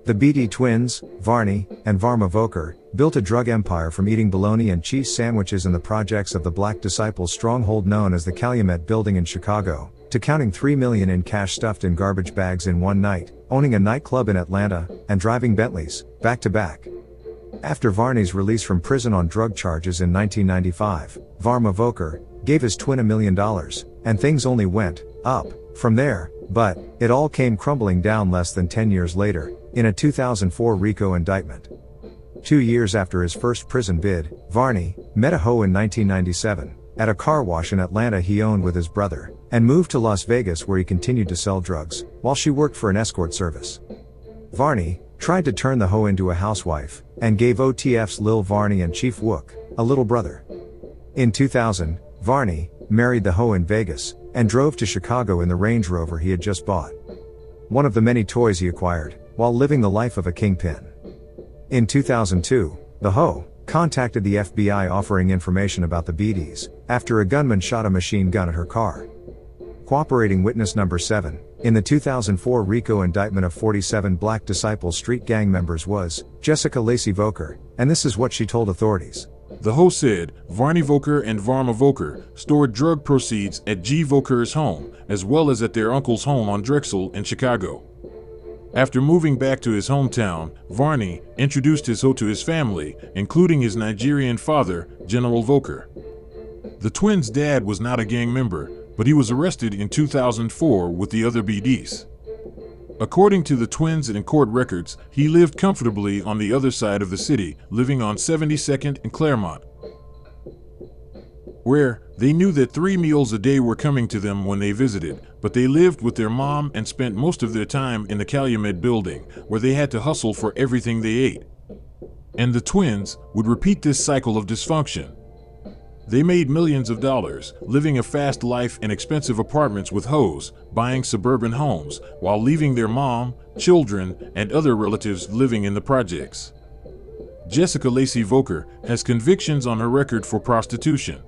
The BD twins, Varney and Varma Voker, built a drug empire from eating bologna and cheese sandwiches in the projects of the Black Disciples' stronghold known as the Calumet Building in Chicago, to counting $3 million in cash stuffed in garbage bags in one night, owning a nightclub in Atlanta, and driving Bentleys, back to back. After Varney's release from prison on drug charges in 1995, Varma Voker gave his twin $1 million, and things only went up from there, but it all came crumbling down less than 10 years later, in a 2004 RICO indictment. 2 years after his first prison bid, Varney met a hoe in 1997, at a car wash in Atlanta he owned with his brother, and moved to Las Vegas where he continued to sell drugs, while she worked for an escort service. Varney tried to turn the hoe into a housewife, and gave OTF's Lil Varney and Chief Wook a little brother. In 2000, Varney married the hoe in Vegas, and drove to Chicago in the Range Rover he had just bought. One of the many toys he acquired, while living the life of a kingpin. In 2002, the hoe contacted the FBI offering information about the BDs, after a gunman shot a machine gun at her car. Cooperating witness number 7, in the 2004 RICO indictment of 47 Black Disciples street gang members was Jessica Lacey Voker, and this is what she told authorities. The hoe said Varney Voker and Varma Voker stored drug proceeds at G. Voker's home, as well as at their uncle's home on Drexel in Chicago. After moving back to his hometown, Varney introduced his hoe to his family, including his Nigerian father, General Voker. The twins' dad was not a gang member, but he was arrested in 2004 with the other BDs. According to the twins and court records, he lived comfortably on the other side of the city, living on 72nd and Claremont, where they knew that 3 meals a day were coming to them when they visited, but they lived with their mom and spent most of their time in the Calumet Building, where they had to hustle for everything they ate. And the twins would repeat this cycle of dysfunction. They made millions of dollars, living a fast life in expensive apartments with hoes, buying suburban homes, while leaving their mom, children, and other relatives living in the projects. Jessica Lacey Voker has convictions on her record for prostitution.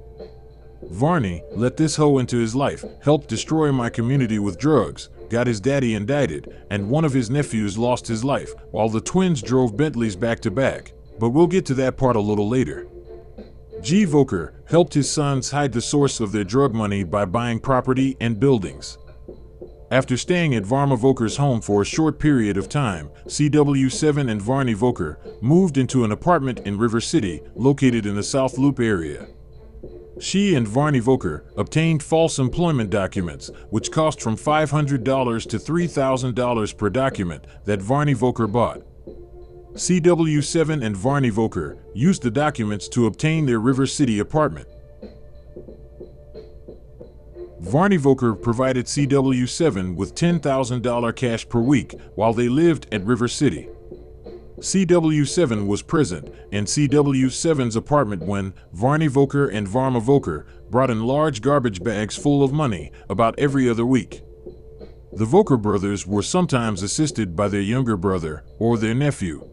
Varney let this hoe into his life, helped destroy my community with drugs, got his daddy indicted, and one of his nephews lost his life, while the twins drove Bentleys back to back. But we'll get to that part a little later. G. Voker helped his sons hide the source of their drug money by buying property and buildings. After staying at Varma Voker's home for a short period of time, CW7 and Varney Voker moved into an apartment in River City, located in the South Loop area. She and Varney Voker obtained false employment documents, which cost from $500 to $3,000 per document that Varney Voker bought. CW7 and Varney Voker used the documents to obtain their River City apartment. Varney Voker provided CW7 with $10,000 cash per week while they lived at River City. CW7 was present in CW7's apartment when Varney Voker and Varma Voker brought in large garbage bags full of money about every other week. The Voker brothers were sometimes assisted by their younger brother or their nephew.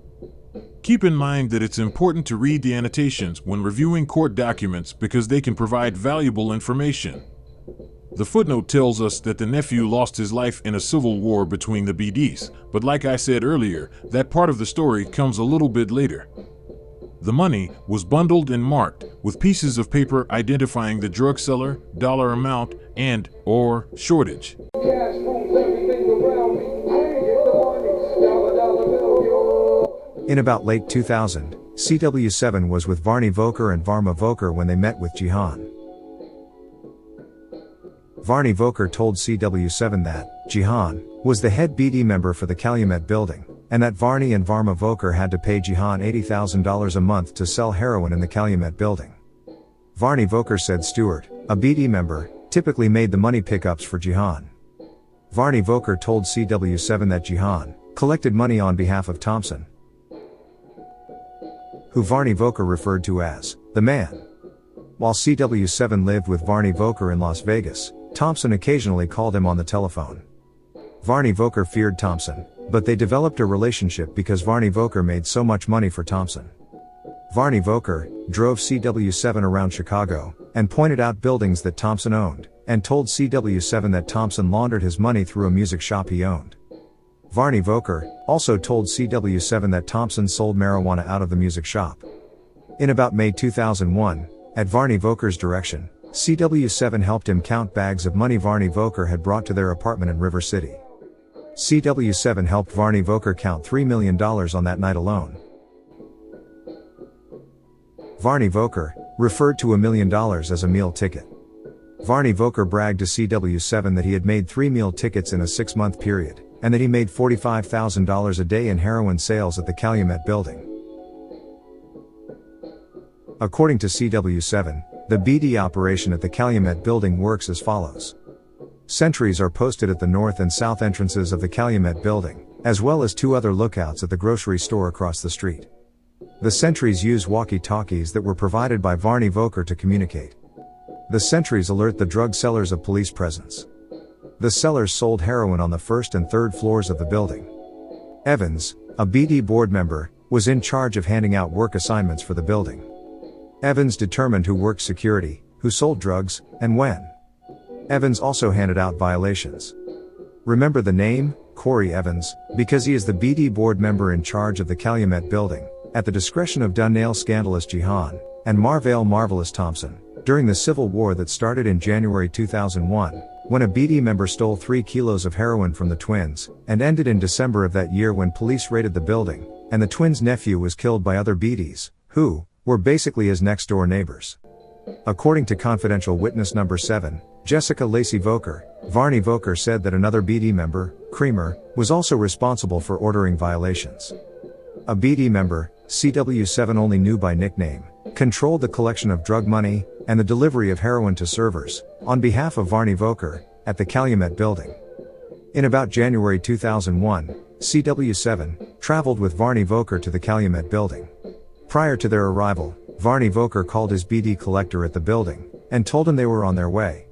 Keep in mind that it's important to read the annotations when reviewing court documents because they can provide valuable information. The footnote tells us that the nephew lost his life in a civil war between the BDs, but like I said earlier, that part of the story comes a little bit later. The money was bundled and marked with pieces of paper identifying the drug seller, dollar amount, and/or shortage. In about late 2000, CW7 was with Varney Voker and Varma Voker when they met with Jihan. Varney Voker told CW7 that Jihan was the head BD member for the Calumet Building, and that Varney and Varma Voker had to pay Jihan $80,000 a month to sell heroin in the Calumet Building. Varney Voker said Stewart, a BD member, typically made the money pickups for Jihan. Varney Voker told CW7 that Jihan collected money on behalf of Thompson, who Varney Voker referred to as the man. While CW7 lived with Varney Voker in Las Vegas, Thompson occasionally called him on the telephone. Varney Voker feared Thompson, but they developed a relationship because Varney Voker made so much money for Thompson. Varney Voker drove CW7 around Chicago and pointed out buildings that Thompson owned, and told CW7 that Thompson laundered his money through a music shop he owned. Varney Voker also told CW7 that Thompson sold marijuana out of the music shop. In about May 2001, at Varney Voker's direction, CW7 helped him count bags of money Varney Voker had brought to their apartment in River City. CW7 helped Varney Voker count $3 million on that night alone. Varney Voker referred to $1 million as a meal ticket. Varney Voker bragged to CW7 that he had made 3 meal tickets in a 6-month period, and that he made $45,000 a day in heroin sales at the Calumet Building. According to CW7, the BD operation at the Calumet Building works as follows. Sentries are posted at the north and south entrances of the Calumet Building, as well as 2 other lookouts at the grocery store across the street. The sentries use walkie-talkies that were provided by Varney Voker to communicate. The sentries alert the drug sellers of police presence. The sellers sold heroin on the 1st and 3rd floors of the building. Evans, a BD board member, was in charge of handing out work assignments for the building. Evans determined who worked security, who sold drugs, and when. Evans also handed out violations. Remember the name, Corey Evans, because he is the BD board member in charge of the Calumet Building, at the discretion of Dunnail Scandalous Jihan, and Marvale Marvelous Thompson, during the civil war that started in January 2001, when a BD member stole 3 kilos of heroin from the twins, and ended in December of that year when police raided the building, and the twins' nephew was killed by other BDs, who were basically his next-door neighbors. According to confidential witness number 7, Jessica Lacey Voker, Varney Voker said that another BD member, Creamer, was also responsible for ordering violations. A BD member, CW7 only knew by nickname, controlled the collection of drug money, and the delivery of heroin to servers, on behalf of Varney Voker, at the Calumet Building. In about January 2001, CW7 traveled with Varney Voker to the Calumet Building. Prior to their arrival, Varney Voker called his BD collector at the building, and told him they were on their way.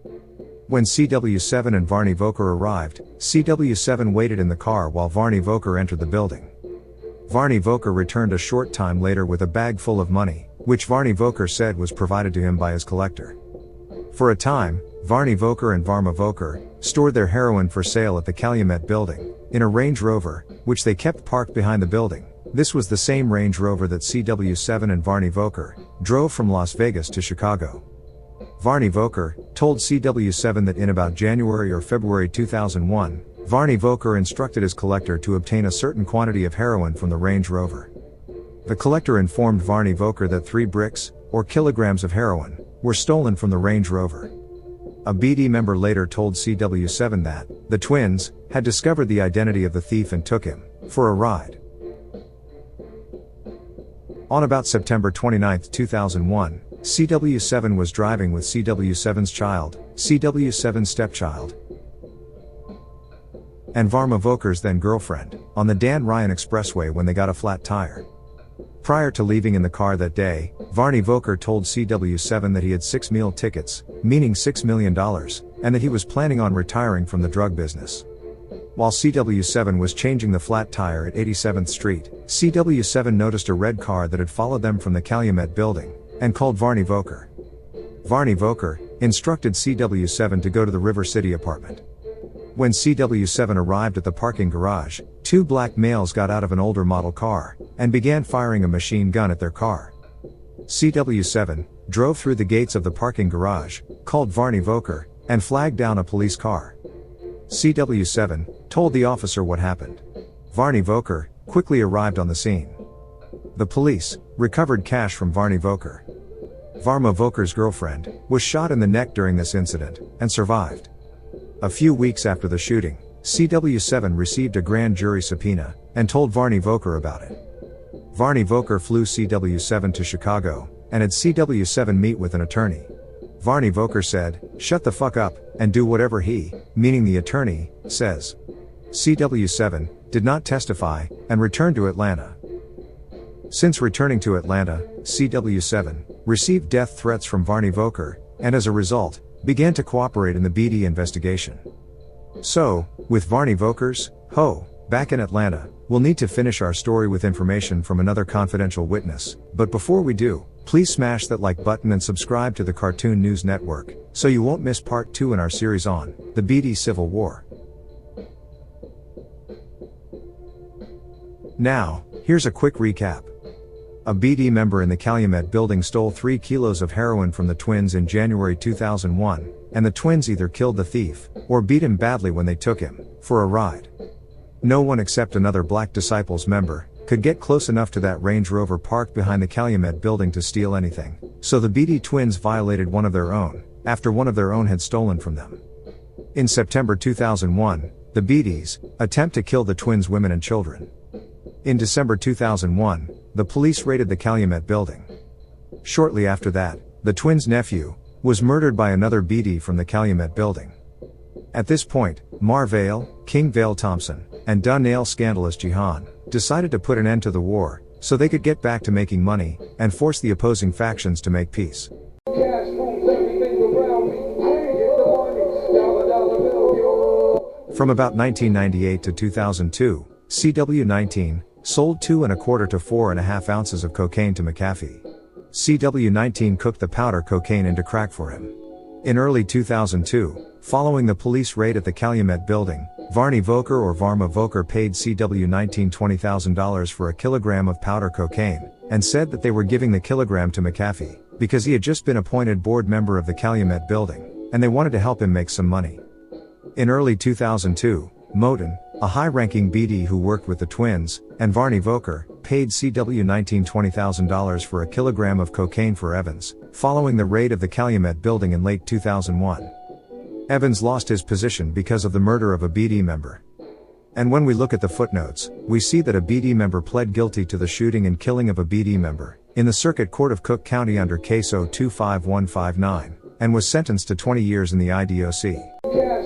When CW7 and Varney Voker arrived, CW7 waited in the car while Varney Voker entered the building. Varney Voker returned a short time later with a bag full of money, which Varney Voker said was provided to him by his collector. For a time, Varney Voker and Varma Voker stored their heroin for sale at the Calumet Building, in a Range Rover, which they kept parked behind the building. This was the same Range Rover that CW7 and Varney Voker drove from Las Vegas to Chicago. Varney Voker told CW7 that in about January or February 2001, Varney Voker instructed his collector to obtain a certain quantity of heroin from the Range Rover. The collector informed Varney Voker that 3 bricks, or kilograms of heroin, were stolen from the Range Rover. A BD member later told CW7 that the twins had discovered the identity of the thief and took him for a ride. On about September 29, 2001, CW7 was driving with CW7's child, CW7's stepchild, and Varma Voker's then girlfriend, on the Dan Ryan Expressway when they got a flat tire. Prior to leaving in the car that day, Varney Voker told CW7 that he had 6 meal tickets, meaning $6 million, and that he was planning on retiring from the drug business. While CW7 was changing the flat tire at 87th Street, CW7 noticed a red car that had followed them from the Calumet Building, and called Varney Voker. Varney Voker instructed CW7 to go to the River City apartment. When CW7 arrived at the parking garage, 2 black males got out of an older model car, and began firing a machine gun at their car. CW7 drove through the gates of the parking garage, called Varney Voker, and flagged down a police car. CW7 told the officer what happened. Varney Voker quickly arrived on the scene. The police recovered cash from Varney Voker. Varma Voker's girlfriend was shot in the neck during this incident, and survived. A few weeks after the shooting, CW7 received a grand jury subpoena, and told Varney Voker about it. Varney Voker flew CW7 to Chicago, and had CW7 meet with an attorney. Varney Voker said, "Shut the fuck up, and do whatever he," meaning the attorney, says. CW7 did not testify, and returned to Atlanta. Since returning to Atlanta, CW7 received death threats from Varney Voker, and as a result, began to cooperate in the BD investigation. So, with Varney Voker's back in Atlanta, we'll need to finish our story with information from another confidential witness, but before we do, please smash that like button and subscribe to the Cartoon News Network, so you won't miss part 2 in our series on the BD Civil War. Now, here's a quick recap. A BD member in the Calumet Building stole 3 kilos of heroin from the twins in January 2001, and the twins either killed the thief, or beat him badly when they took him for a ride. No one except another Black Disciples member could get close enough to that Range Rover parked behind the Calumet Building to steal anything, so the BD twins violated one of their own, after one of their own had stolen from them. In September 2001, the BDs attempt to kill the twins' women and children. In December 2001, the police raided the Calumet Building. Shortly after that, the twins' nephew was murdered by another BD from the Calumet Building. At this point, Mar Vale, King Vale Thompson, and Dun-Nail scandalous Jihan decided to put an end to the war, so they could get back to making money, and force the opposing factions to make peace. From about 1998 to 2002, CW19 sold 2¼ to 4½ ounces of cocaine to McAfee. CW19 cooked the powder cocaine into crack for him. In early 2002, following the police raid at the Calumet Building, Varney Voker or Varma Voker paid CW19 $20,000 for a kilogram of powder cocaine, and said that they were giving the kilogram to McAfee, because he had just been appointed board member of the Calumet Building, and they wanted to help him make some money. In early 2002, Moten, a high-ranking BD who worked with the twins, and Varney Voker, paid CW19 $20,000 for a kilogram of cocaine for Evans, following the raid of the Calumet Building in late 2001. Evans lost his position because of the murder of a BD member. And when we look at the footnotes, we see that a BD member pled guilty to the shooting and killing of a BD member in the Circuit Court of Cook County under Case 025159, and was sentenced to 20 years in the IDOC.